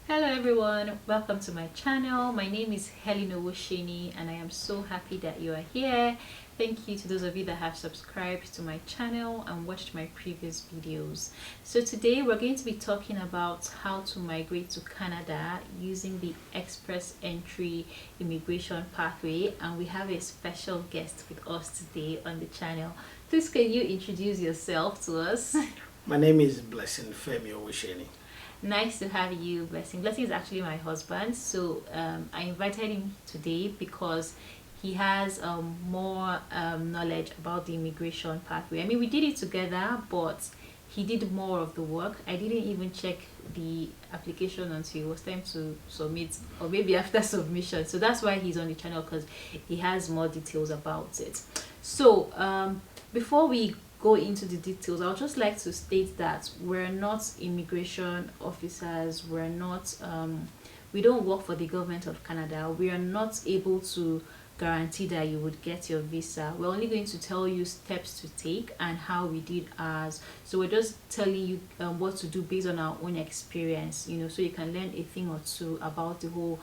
Hello everyone, welcome to my channel. My name is Helen Owosheni and I am so happy that you are here. Thank you to those of you that have subscribed to my channel and watched my previous videos. So today we're going to be talking about how to migrate to Canada using the express entry immigration pathway, and we have a special guest with us today on the channel. Please can you introduce yourself to us? My name is Blessing Femi Owosheni. Nice to have you, Blessing. Blessing is actually my husband, so I invited him today because he has more knowledge about the immigration pathway. I mean, we did it together, but he did more of the work. I didn't even check the application until it was time to submit, or maybe after submission. So that's why he's on the channel, because he has more details about it. So before we go into the details, I would just like to state that we're not immigration officers. We're not we don't work for the government of Canada. We are not able to guarantee that you would get your visa. We're only going to tell you steps to take and how we did ours. So we're just telling you what to do based on our own experience, you know, so you can learn a thing or two about the whole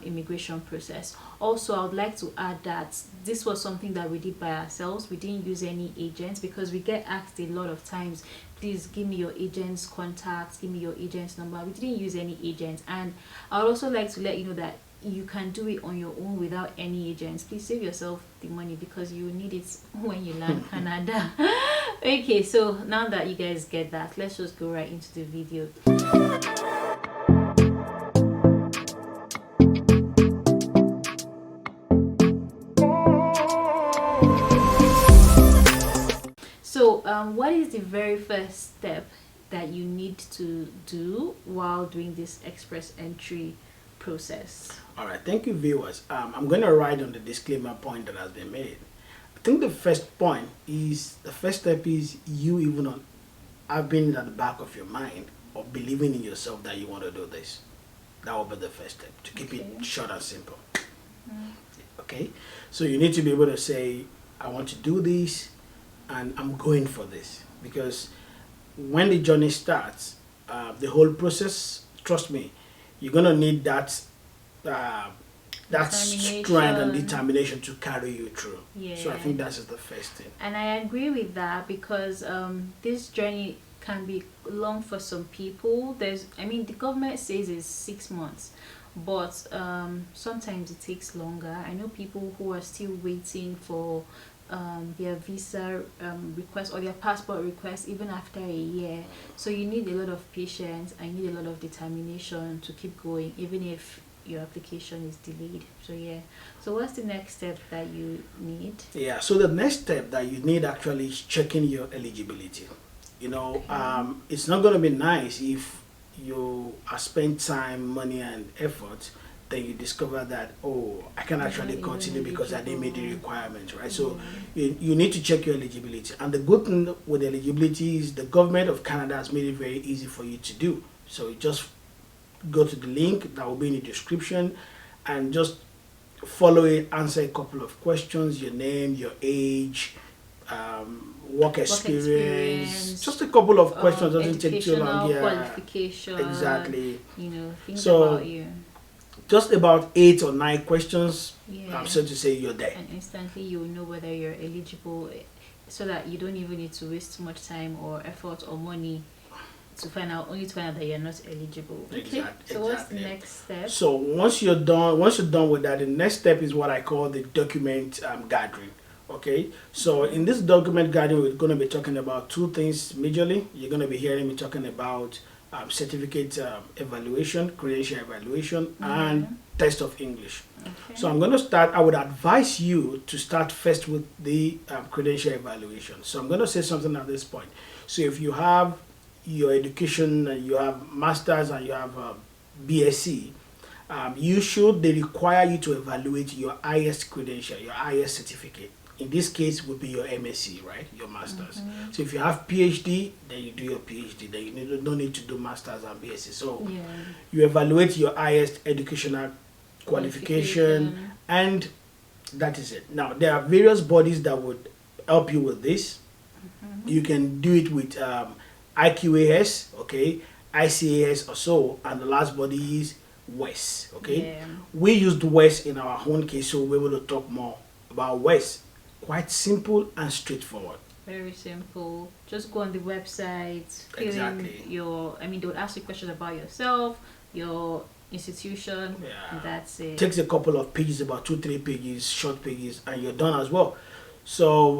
immigration process. Also, I would like to add that this was something that we did by ourselves. We didn't use any agents, because we get asked a lot of times, please give me your agent's contacts, give me your agent's number. We didn't use any agents. And I would also like to let you know that you can do it on your own without any agents. Please save yourself the money, because you need it when you land Canada. Okay, so now that you guys get that, let's just go right into the video. So what is the very first step that you need to do while doing this express entry process? All right, thank you, viewers. I'm going to write on the disclaimer point that has been made. I think the first step is you even on having at the back of your mind or believing in yourself that you want to do this. That will be the first step, to keep it short and simple. Okay, so you need to be able to say, I want to do this and I'm going for this, because when the journey starts, the whole process, trust me, you're gonna need that strength and determination to carry you through. Yeah. So I think that's the first thing. And I agree with that, because this journey can be long for some people. I mean, the government says it's 6 months, but sometimes it takes longer. I know people who are still waiting for their visa request or their passport request even after a year. So you need a lot of patience and you need a lot of determination to keep going, even if your application is delayed. So yeah, so what's the next step that you need? Yeah, so the next step that you need actually is checking your eligibility. You know, it's not going to be nice if you spend time, money and effort, then you discover that, oh, I can actually continue because I didn't meet the requirements, right? So you need to check your eligibility. And the good thing with eligibility is the government of Canada has made it very easy for you to do. So you just go to the link that will be in the description and just follow it, answer a couple of questions, your name, your age, work experience, just a couple of questions, doesn't take too long. Yeah, qualification, exactly. You know, things so, about you. Just about 8 or 9 questions, Yeah. I'm so to say you're there. And instantly you will know whether you're eligible, so that you don't even need to waste too much time or effort or money to find out that you're not eligible. Okay. So what's the next step? So once you're done with that, the next step is what I call the document gathering. Okay, so in this document gathering, we're going to be talking about 2 things majorly. You're going to be hearing me talking about certificate evaluation, credential evaluation, and test of English. Okay. So I'm going to start. I would advise you to start first with the credential evaluation. So I'm going to say something at this point. So if you have your education and you have masters and you have BSc, they require you to evaluate your highest credential, your highest certificate. In this case, would be your MSc, right? Your masters. So if you have PhD, then you do your PhD. Then you don't need to do masters and BSc. So you evaluate your highest educational qualification, and that is it. Now there are various bodies that would help you with this. You can do it with IQAS, okay, ICAS or so, and the last body is West. Okay, Yeah. we used West in our own case, so we're able to talk more about West. Quite simple and straightforward. Very simple. Just go on the website, fill Exactly. in your. I mean, they would ask you questions about yourself, your institution. Yeah. And that's it. Takes a couple of pages, about 2-3 pages, short pages, and you're done as well. So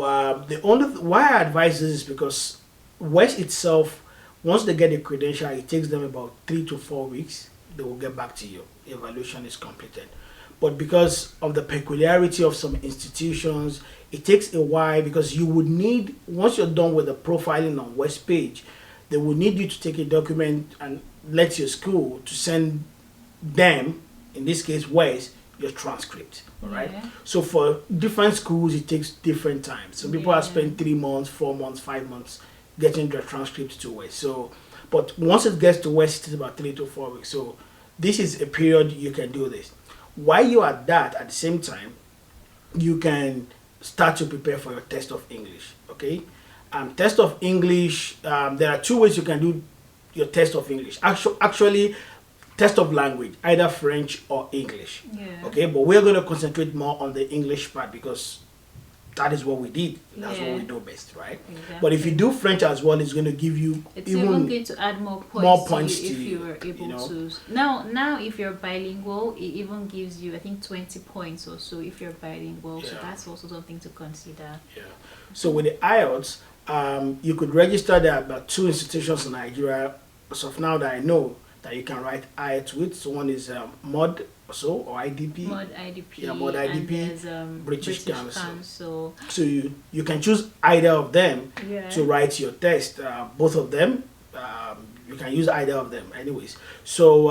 the only why I advise this is because West itself, once they get the credential, it takes them about 3 to 4 weeks. They will get back to you. The evaluation is completed. But because of the peculiarity of some institutions, it takes a while because you would need, once you're done with the profiling on West page, they will need you to take a document and let your school to send them, in this case West, your transcript. All right. Yeah. So for different schools, it takes different times. Some people have Yeah. spent 3 months, 4 months, 5 months getting their transcripts to West. So, but once it gets to West, it's about 3 to 4 weeks. So this is a period you can do this. While you are at that, at the same time, you can start to prepare for your test of English. Okay. Test of English. There are 2 ways you can do your test of English. Actually, test of language, either French or English. Yeah. Okay, but we're going to concentrate more on the English part because that is what we did. That's what Yeah. we do best, right? Exactly. But if you do French as well, it's going to give you It's even going to add more points to you if you, you're able you know. to. Now, if you're bilingual, it even gives you, I think, 20 points or so if you're bilingual. So Yeah. that's also something to consider. Yeah. So with the IELTS, you could register. There are about 2 institutions in Nigeria, as of now, that I know that you can write IELTS with. So one is MOD or IDP. Mod IDP. Yeah, Mod IDP, And there's British British Council. Council. So you can choose either of them Yeah. to write your test. Both of them, you can use either of them anyways. So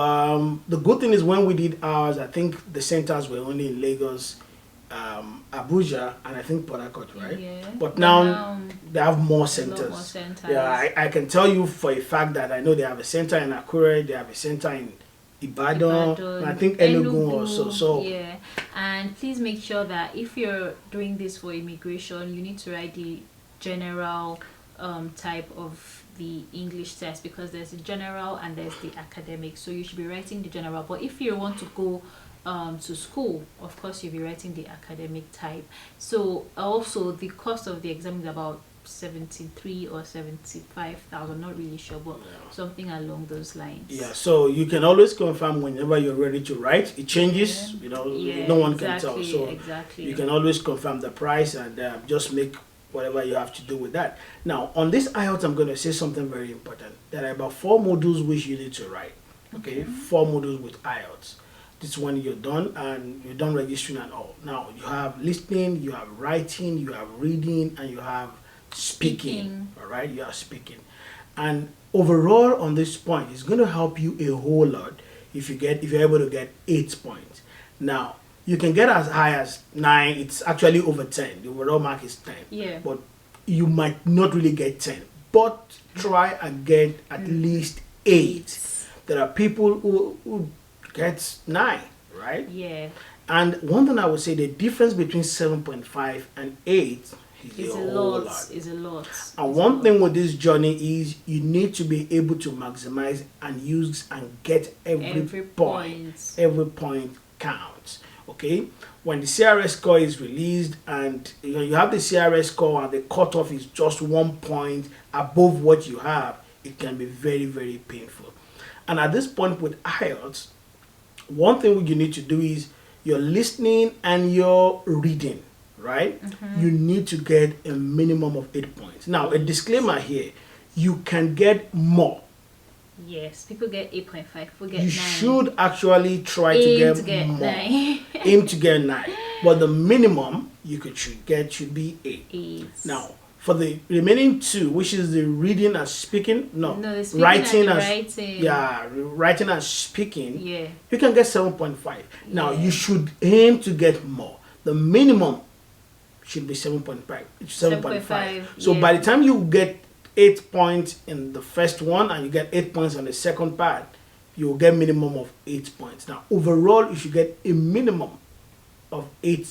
the good thing is when we did ours, I think the centers were only in Lagos, Abuja, and I think Port Harcourt, right? Yeah. But now they have more there's a lot centers. more centers. Yeah, I can tell you for a fact that I know they have a center in Akure, they have a center in Ibadan, and I think Enugu also. So yeah, and please make sure that if you're doing this for immigration, you need to write the general type of the English test, because there's the general and there's the academic. So you should be writing the general. But if you want to go to school, of course you'll be writing the academic type. So also the cost of the exam is about 73 or 75,000, not really sure, but something along those lines. yeah, so you can always confirm whenever you're ready to write. It changes, Yeah, no one exactly, can tell. So exactly. you can always confirm the price and just make whatever you have to do with that. Now, on this IELTS, I'm going to say something very important. There are about 4 modules which you need to write. Okay, 4 modules with IELTS. This is when you're done and you're done registering and all. Now, you have listening, you have writing, you have reading, and you have speaking. All right, you are speaking. And overall on this point, it's going to help you a whole lot if you're able to get 8 points. Now, you can get as high as 9. It's actually over 10. The overall mark is 10. Yeah. But you might not really get 10. But try and get at least 8. There are people who get 9, right? Yeah. And one thing I would say, the difference between 7.5 and 8 is It's a a whole lot. lot. It's a lot. And It's a one lot. thing with this journey is you need to be able to maximize and use and get every point. Every point counts. Okay? When the CRS score is released and you have the CRS score and the cutoff is just 1 point above what you have, it can be very, very painful. And at this point with IELTS, one thing you need to do is your listening and your reading, right? You need to get a minimum of 8 points. Now, a disclaimer here, you can get more. Yes, people get 8.5, people get 9. You should actually try Aim to get more. 9. Aim to get 9. But the minimum you should be 8. 8. Now, for the remaining 2, which is the reading and speaking, No, the speaking writing and and writing. yeah, writing and speaking, Yeah. you can get 7.5. Now, Yeah. you should aim to get more. The minimum should be 7.5. 7.5. So yeah. by the time you get 8 points in the first one and you get 8 points on the second part, you will get minimum of 8 points. Now, overall, you should get a minimum of 8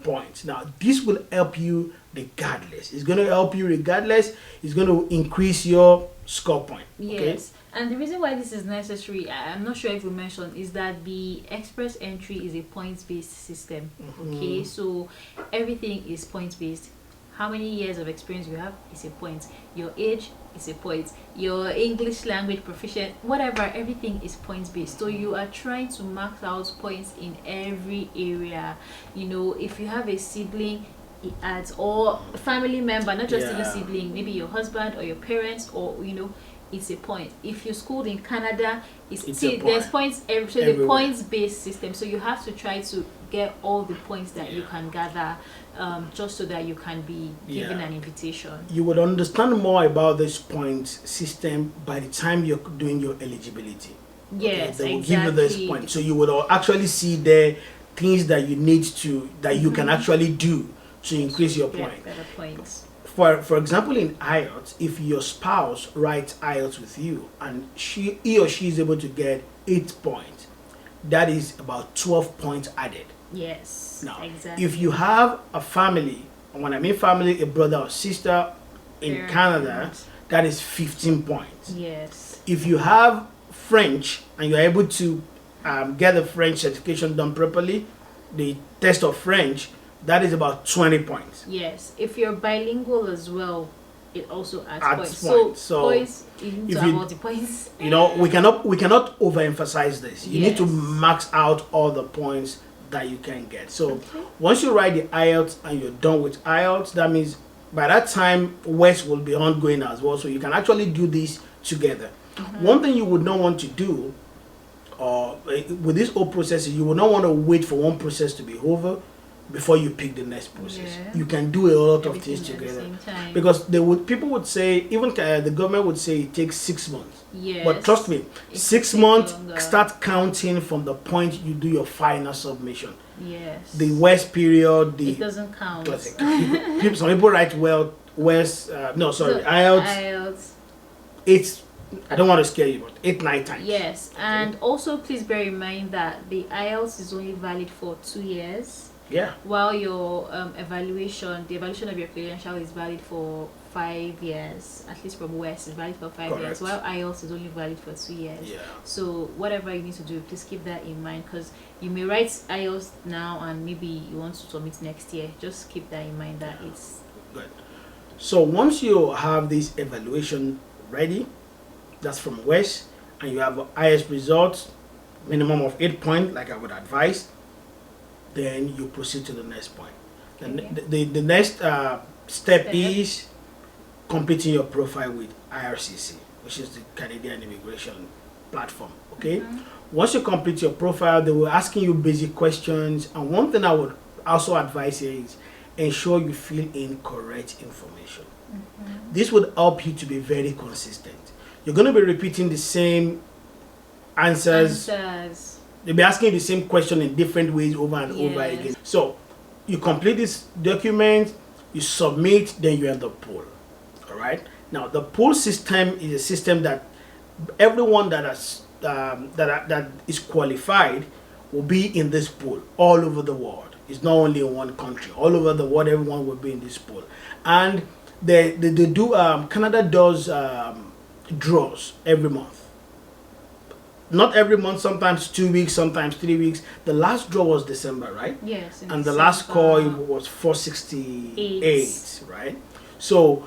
points. Now, this will help you regardless. It's going to help you regardless. It's going to increase your score point. Okay? Yes. And the reason why this is necessary, I'm not sure if we mentioned, is that the express entry is a points-based system. Okay, so everything is points-based. How many years of experience you have is a point. Your age is a point. Your English language proficient, whatever, everything is points based. So you are trying to max out points in every area. You know, if you have a sibling, it adds, or a family member, not just even sibling, maybe your husband or your parents, or it's a point. If you schooled in Canada, there's points every, so the points based system. So you have to try to get all the points that you can gather, just so that you can be given an invitation. You would understand more about this points system by the time you're doing your eligibility. Yes, they will exactly. give you this point, so you would actually see there things that you need to you can actually do to increase your point. Better points. For example, in IELTS, if your spouse writes IELTS with you and he or she is able to get 8 points, that is about 12 points added. Yes. Now, exactly. if you have a family, and when I mean family, a brother or sister in Canada, that is 15 points. Yes. If you have French and you're able to get the French certification done properly, the test of French, that is about 20 points. Yes. If you're bilingual as well, it also adds points. So points, you need to have all the points. You know, we cannot overemphasize this. You need to max out all the points that you can get. So once you write the IELTS and you're done with IELTS, that means by that time West will be ongoing as well. So you can actually do this together. One thing you would not want to do, with this whole process, you would not want to wait for one process to be over before you pick the next process. You can do a lot of things together, because people would say, even the government would say it takes 6 months. But trust me, 6 months start counting from the point you do your final submission. The West period, it doesn't count. Some people write IELTS. I don't want to scare you, but 8-9 times. Yes, and also please bear in mind that the IELTS is only valid for 2 years. While your the evaluation of your credential is valid for 5 years, at least from West, is valid for 5 years, while IELTS is only valid for 2 years. So whatever you need to do, please keep that in mind, because you may write IELTS now and maybe you want to submit next year. Just keep that in mind that it's good. So once you have this evaluation ready, that's from West, and you have IELTS results, minimum of 8 points, like I would advise, then you proceed to the next point. The next step is completing your profile with IRCC, which is the Canadian Immigration Platform. Once you complete your profile, they will asking you basic questions, and one thing I would also advise here is ensure you fill in correct information. This would help you to be very consistent. You're going to be repeating the same answers. They'll be asking you the same question in different ways over and over again. So you complete this document, you submit, then you're in the pool. All right. Now the pool system is a system that everyone that is qualified will be in this pool all over the world. It's not only in one country. All over the world, everyone will be in this pool. And they do. Canada does draws every month. Not every month, sometimes 2 weeks, sometimes 3 weeks. The last draw was December, right? Yes. And the last score was 468, right? So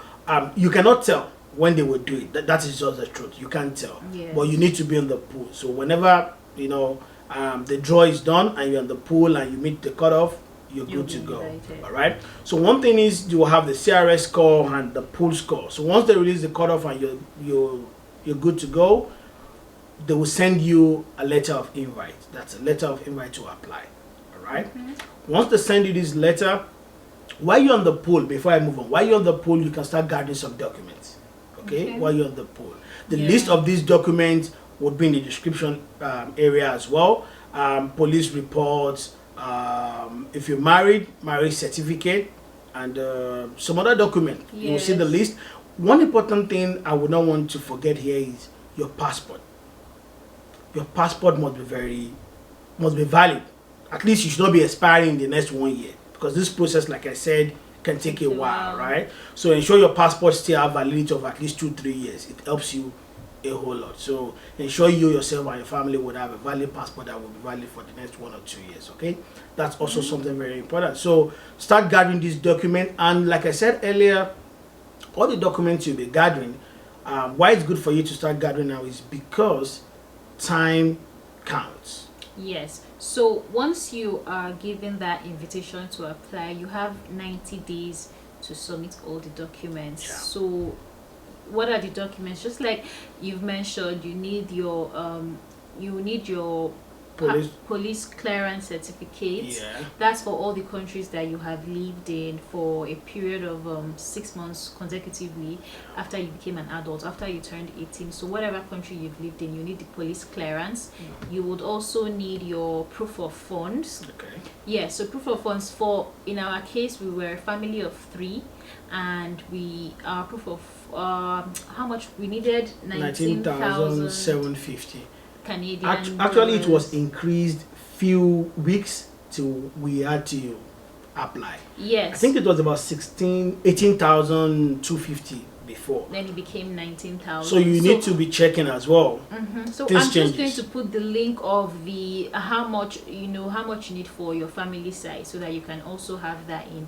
you cannot tell when they will do it. That is just the truth. You can't tell. But you need to be in the pool. So whenever the draw is done and you're in the pool and you meet the cutoff, you're good to go. All right. So one thing is you will have the CRS score and the pool score. So once they release the cutoff and you're good to go, they will send you a letter of invite. That's a letter of invite to apply. All right. Once they send you this letter, while you're on the pool, before I move on, while you're on the pool, you can start gathering some documents. Okay. While you're on the pool, the list of these documents would be in the description area as well. Police reports. If you're married, marriage certificate, and some other document. You will see the list. One important thing I would not want to forget here is your passport. Your passport must be valid. At least you should not be expiring in the next 1 year, because this process, like I said, can take a while, right? So ensure your passport still have validity of at least 2-3 years. It helps you a whole lot. So ensure you yourself and your family would have a valid passport that will be valid for the next 1 or 2 years. Okay, that's also something very important. So start gathering this document, and like I said earlier, all the documents you'll be gathering. Why it's good for you to start gathering now is because time counts. Yes. So once you are given that invitation to apply, you have 90 days to submit all the documents. Yeah. So what are the documents? Just like you've mentioned, you need your police clearance certificate. Yeah. That's for all the countries that you have lived in for a period of 6 months consecutively after you became an adult, after you turned 18. So whatever country you've lived in, you need the police clearance. You would also need your proof of funds. Okay. Yeah, so proof of funds in our case, we were a family of 3, and our proof of how much we needed, 19,750 Canadian Actually, it was dollars. increased few weeks till we had to apply. Yes. I think it was about 18,250 before. Then it became 19,000. So you need to be checking as well. So Things I'm changes. just going to put the link of the how much you need for your family size, so that you can also have that in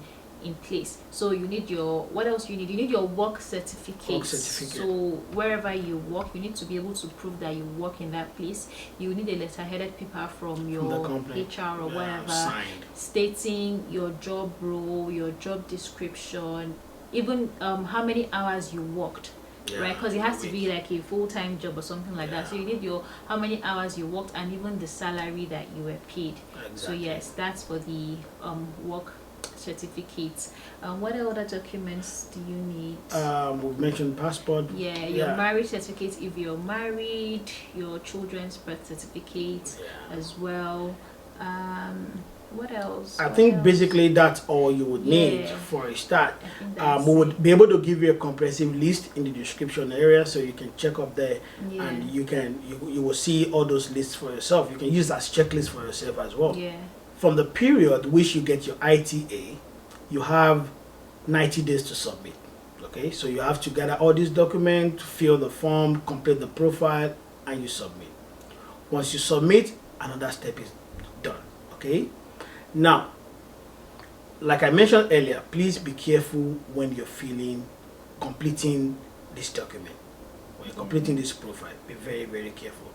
place. So you need what else you need? You need your work certificate. So wherever you work, you need to be able to prove that you work in that place. You need a letter-headed paper from your HR or whatever, signed, stating your job role, your job description, even how many hours you worked. Right, because it has to be like a full-time job or something like that. So you need how many hours you worked, and even the salary that you were paid. Exactly. So yes, that's for the work certificates. What other documents do you need? We've mentioned passport. Your marriage certificate if you're married, your children's birth certificate as well. What else? I think basically that's all you would need for a start. We would be able to give you a comprehensive list in the description area, so you can check up there, and you will see all those lists for yourself. You can use that checklist for yourself as well. From the period which you get your ITA, you have 90 days to submit. Okay, so you have to gather all these documents, fill the form, complete the profile, and you submit. Once you submit, another step is done. Okay, now, like I mentioned earlier, please be careful when you're completing this document. When you're completing this profile, be very, very careful.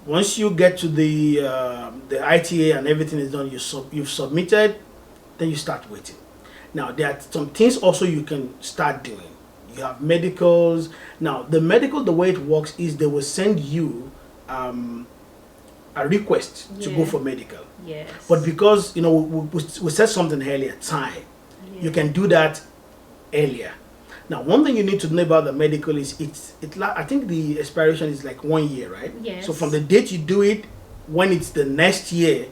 Once you get to the ITA and everything is done, you've submitted, then you start waiting. Now, there are some things also you can start doing. You have medicals. Now, the medical, the way it works is they will send you a request to go for medical. Yes. But because, we said something earlier, time, you can do that earlier. Now, one thing you need to know about the medical is I think the expiration is like 1 year, right? Yes. So from the date you do it, when it's the next year,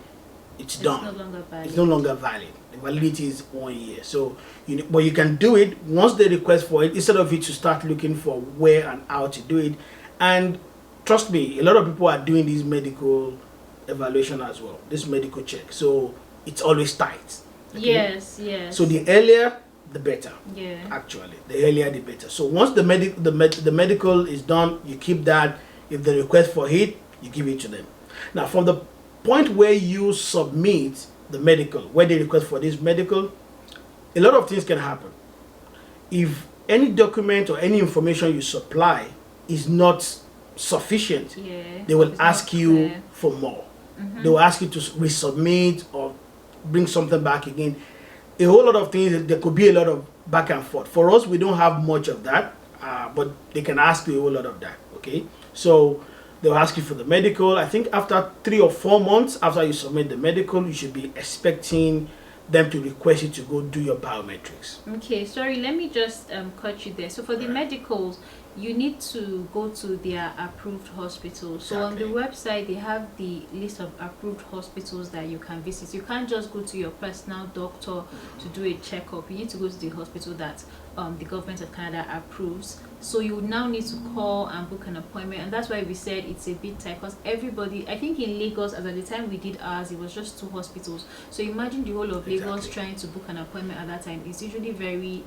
it's done. No longer valid. It's no longer valid. The validity is 1 year. So, but you can do it once they request for it, instead of you to start looking for where and how to do it. And trust me, a lot of people are doing this medical evaluation as well, this medical check. So it's always tight. Okay? Yes. So the earlier, the better. Yeah. Actually, the earlier the better. So once the medical is done, you keep that. If they request for it, you give it to them. Now, from the point where you submit the medical, where they request for this medical, a lot of things can happen. If any document or any information you supply is not sufficient, they will ask you for more. They will ask you to resubmit or bring something back again. A whole lot of things. There could be a lot of back and forth. For us, we don't have much of that, but they can ask you a whole lot of that. Okay, so they'll ask you for the medical. I think after 3 or 4 months after you submit the medical, you should be expecting them to request you to go do your biometrics. Okay, sorry, let me just cut you there. So for the medicals, you need to go to their approved hospitals. So on the website, they have the list of approved hospitals that you can visit. You can't just go to your personal doctor to do a checkup. You need to go to the hospital that the government of Canada approves. So you would now need to call and book an appointment, and that's why we said it's a bit tight, because everybody, I think in Lagos, as at the time we did ours, it was just 2 hospitals. So imagine the whole of Lagos trying to book an appointment at that time. It's usually very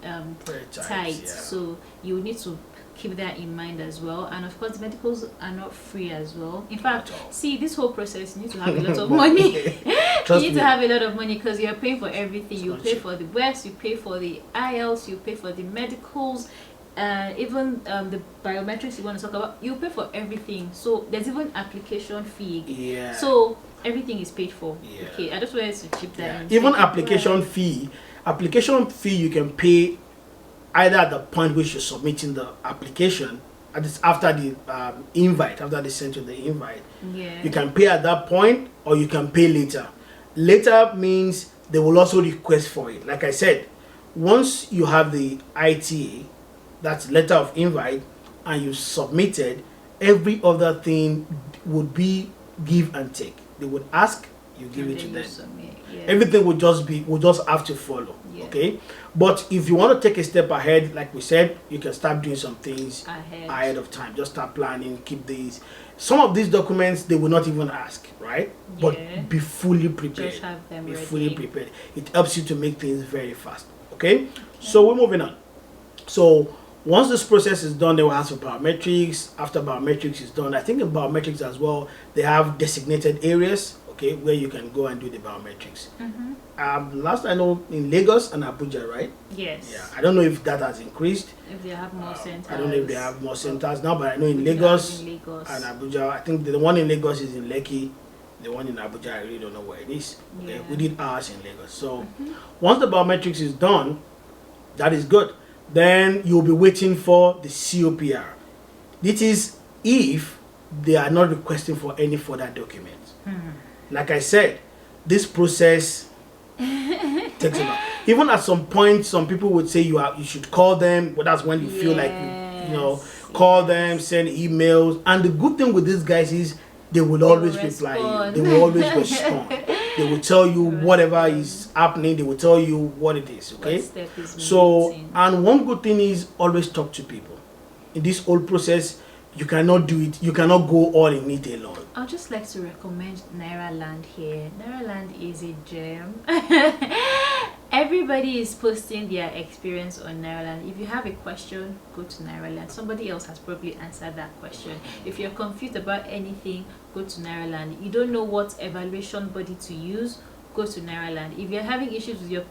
tight. Yeah. So you need to keep that in mind as well. And of course, the medicals are not free as well. In fact, At all. see, this whole process, you need to have a lot of money. You Trust need me. to have a lot of money because you're paying for everything. It's You not pay cheap. for the WES, you pay for the IELTS, you pay for the medicals, even the biometrics you want to talk about. You pay for everything. So there's even application fee. Yeah. So everything is paid for. Yeah. Okay, I just wanted to chip that Yeah. in. Even Thank you. application fee. Application fee you can pay either at the point which you're submitting the application, at this, after the invite, after they send you the invite. Yeah. You can pay at that point, or you can pay later. Later means they will also request for it. Like I said, once you have the ITA, that's letter of invite, and you submitted, every other thing would be give and take. They would ask, you give And it to then them. you submit. Yeah. Everything will just have to follow. Yeah. Okay, but if you want to take a step ahead, like we said, you can start doing some things ahead. of time. Just start planning, keep these. Some of these documents they will not even ask, right? Yeah. But be fully prepared. Just have them Be ready. fully prepared. It helps you to make things very fast. Okay? So we're moving on. So once this process is done, they will ask for biometrics. After biometrics is done, I think in biometrics as well, they have designated areas, okay, where you can go and do the biometrics. Mm-hmm. Last I know, in Lagos and Abuja, right? Yes. Yeah. I don't know if that has increased. If they have more centers. I don't know if they have more centers now, but I know in We do have Lagos, in Lagos. and Abuja, I think the one in Lagos is in Lekki. The one in Abuja, I really don't know where it is. Okay? Yeah. We did ours in Lagos. So once the biometrics is done, that is good. Then you'll be waiting for the COPR. This is if they are not requesting for any further documents. Like I said, this process takes a lot. Even at some point, some people would say you should call them, but that's when you feel like call them, send emails. And the good thing with these guys is they will always reply you. They will always respond. They will tell you whatever is happening. They will tell you what it is. Okay. What step is So, meeting. and one good thing is always talk to people. In this whole process, you cannot do it. You cannot go all in it alone. I'd just like to recommend Nairaland here. Nairaland is a gem. Everybody is posting their experience on Nairaland. If you have a question, go to Nairaland. Somebody else has probably answered that question. If you're confused about anything, go to Nairaland. You don't know what evaluation body to use, go to Nairaland. If you're having issues with your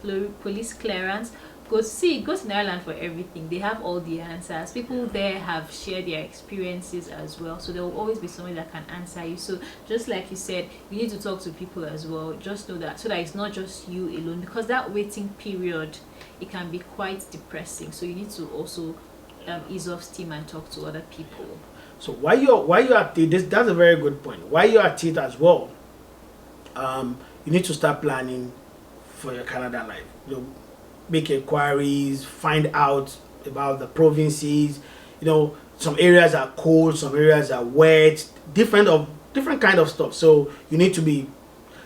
police clearance, go to Nairaland for everything. They have all the answers. People there have shared their experiences as well, so there will always be somebody that can answer you. So just like you said, you need to talk to people as well. Just know that, so that it's not just you alone, because that waiting period, it can be quite depressing. So you need to also ease off steam and talk to other people. So while you're at it, that's a very good point. While you're at it as well, you need to start planning for your Canada life. Make inquiries, find out about the provinces. Some areas are cold, some areas are wet, different kind of stuff. So you need to be,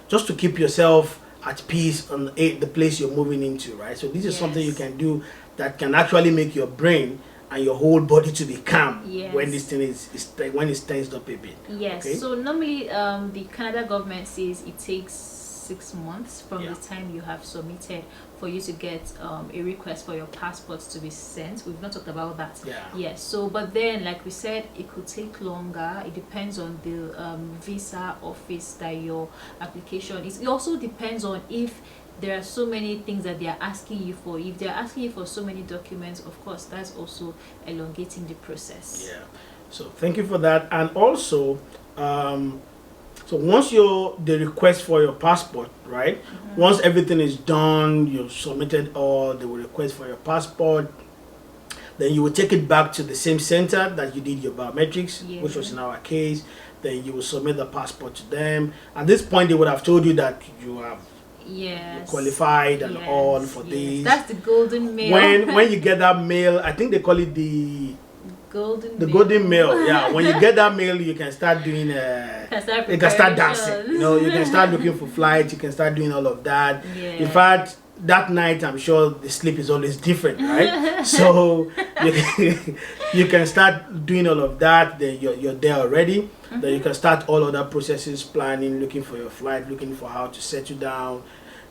just to keep yourself at peace on the place you're moving into, right? So this is something you can do that can actually make your brain and your whole body to be calm when this thing when it's tensed up a bit. Yes. Okay? So normally the Canada government says it takes 6 months from the time you have submitted for you to get a request for your passport to be sent. We've not talked about that. Yes. So, but then, like we said, it could take longer. It depends on the visa office that your application is. It also depends on if there are so many things that they are asking you for. If they're asking you for so many documents, of course, that's also elongating the process. Yeah. So thank you for that. And also, so once the request for your passport, right? Once everything is done, you've submitted all the request for your passport, then you will take it back to the same center that you did your biometrics, which was in our case. Then you will submit the passport to them. At this point, they would have told you that you have qualified and all for this. That's the golden mail. When you get that mail, I think they call it the golden mail. Yeah, when you get that mail, you can start doing you can start dancing. You can start looking for flights. You can start doing all of that. In fact, that night, I'm sure the sleep is always different, right? So you can start doing all of that. Then you're there already. Then you can start all other processes, planning, looking for your flight, looking for how to settle down.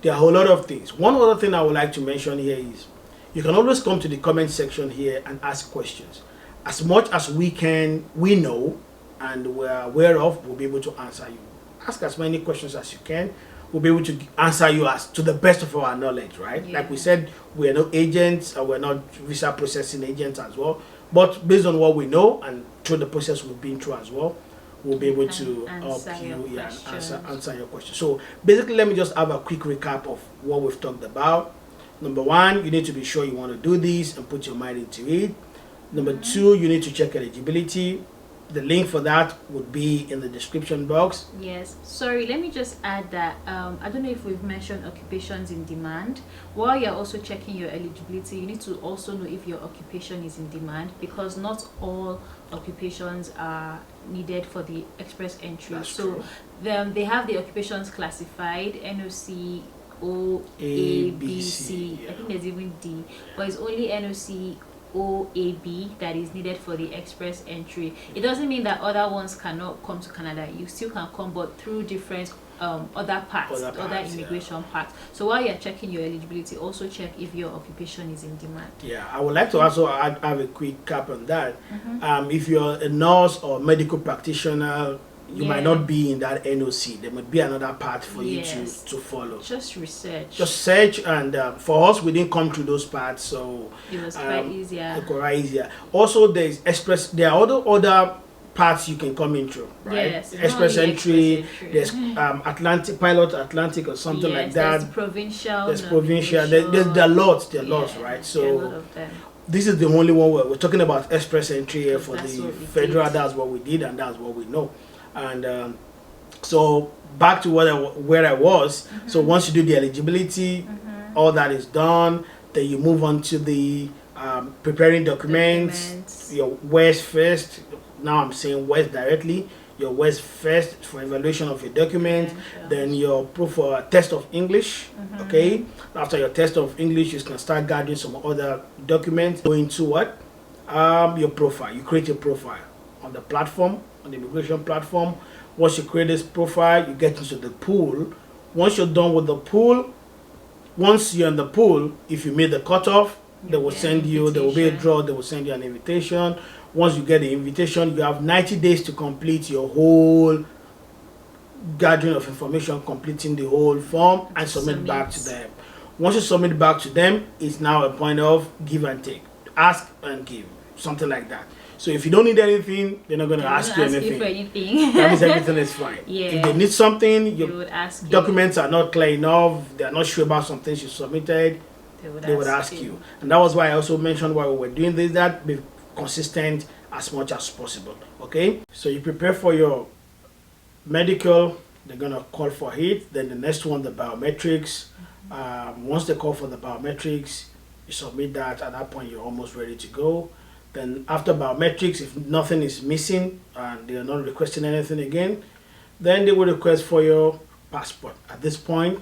There are a whole lot of things. One other thing I would like to mention here is you can always come to the comment section here and ask questions. as much as we know and we're aware of, we'll be able to answer you. Ask as many questions as you can. We'll be able to answer you as to the best of our knowledge, right? Yeah. Like we said, we are not agents, or we're not visa processing agents as well. But based on what we know and through the process we've been through as well, we'll be able to help you answer your question. So basically, let me just have a quick recap of what we've talked about. Number one, you need to be sure you want to do this and put your mind into it. Number two, you need to check eligibility. The link for that would be in the description box. Yes. Sorry, let me just add that I don't know if we've mentioned occupations in demand. While you're also checking your eligibility, you need to also know if your occupation is in demand, because not all occupations are needed for the express entry. That's so true. they have the occupations classified, NOC O A B C. I think there's even D, but it's only NOC OAB that is needed for the express entry. It doesn't mean that other ones cannot come to Canada. You still can come, but through different other immigration paths. So while you're checking your eligibility, also check if your occupation is in demand. Yeah, I would like to also have a quick cap on that. If you're a nurse or medical practitioner, you might not be in that NOC. There might be another path for you to follow. Just research. Just search, and for us, we didn't come through those paths, so it was quite easier. Also, there are other paths you can come in through, right? Yes, express entry. There's Pilot Atlantic or something like that. There's provincial. There's provincial. There are lots, right? So there are a lot of them. this is the only one we're talking about express entry here for the federal. Did. That's what we did, and that's what we know. And so back to where I was. So once you do the eligibility, all that is done. Then you move on to the preparing documents. Your West first. Now I'm saying West directly. Your West first for evaluation of your document. Then your proof for test of English. Okay. After your test of English, you can start gathering some other documents. Go into what? Your profile. You create your profile on the platform, on the immigration platform. Once you create this profile, you get into the pool. Once you're done with the pool, once you're in the pool, if you meet the cutoff, they will send you, there will be a draw, they will send you an invitation. Once you get the invitation, you have 90 days to complete your whole gathering of information, completing the whole form, and submit back to them. Once you submit back to them, it's now a point of give and take. Ask and give, something like that. So if you don't need anything, they're not going to ask you anything. That means everything is fine. If they need something, your documents are not clear enough, they're not sure about some things you submitted, they would ask you. And that was why I also mentioned while we were doing this, that be consistent as much as possible. Okay? So you prepare for your medical, they're going to call for it. Then the next one, the biometrics. Once they call for the biometrics, you submit that. At that point, you're almost ready to go. Then after biometrics, if nothing is missing and they are not requesting anything again, then they will request for your passport. At this point,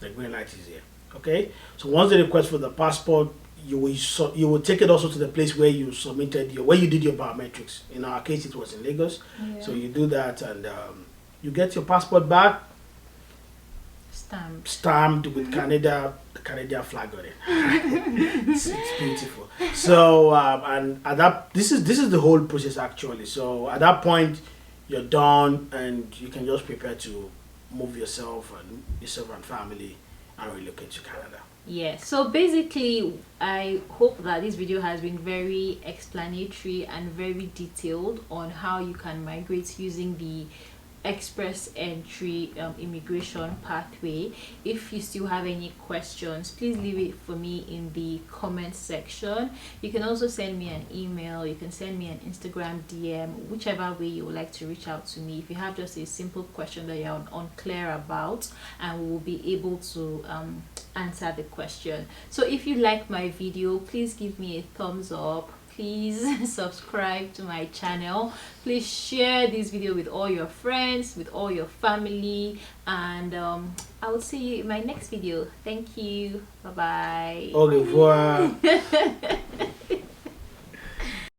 the green light is here. Okay? So once they request for the passport, you will take it also to the place where you submitted where you did your biometrics. In our case, it was in Lagos. So you do that, and you get your passport back, stamped with the Canadian flag on it. it's beautiful. So and at that, this is the whole process actually. So at that point, you're done, and you can just prepare to move yourself and family and relocate to Canada. So basically, I hope that this video has been very explanatory and very detailed on how you can migrate using the express entry immigration pathway. If you still have any questions, please leave it for me in the comment section. You can also send me an email, you can send me an Instagram DM, whichever way you would like to reach out to me if you have just a simple question that you're unclear about, and we will be able to answer the question. So if you like my video, please give me a thumbs up. Please subscribe to my channel. Please share this video with all your friends, with all your family, and I will see you in my next video. Thank you. Bye bye. Au revoir.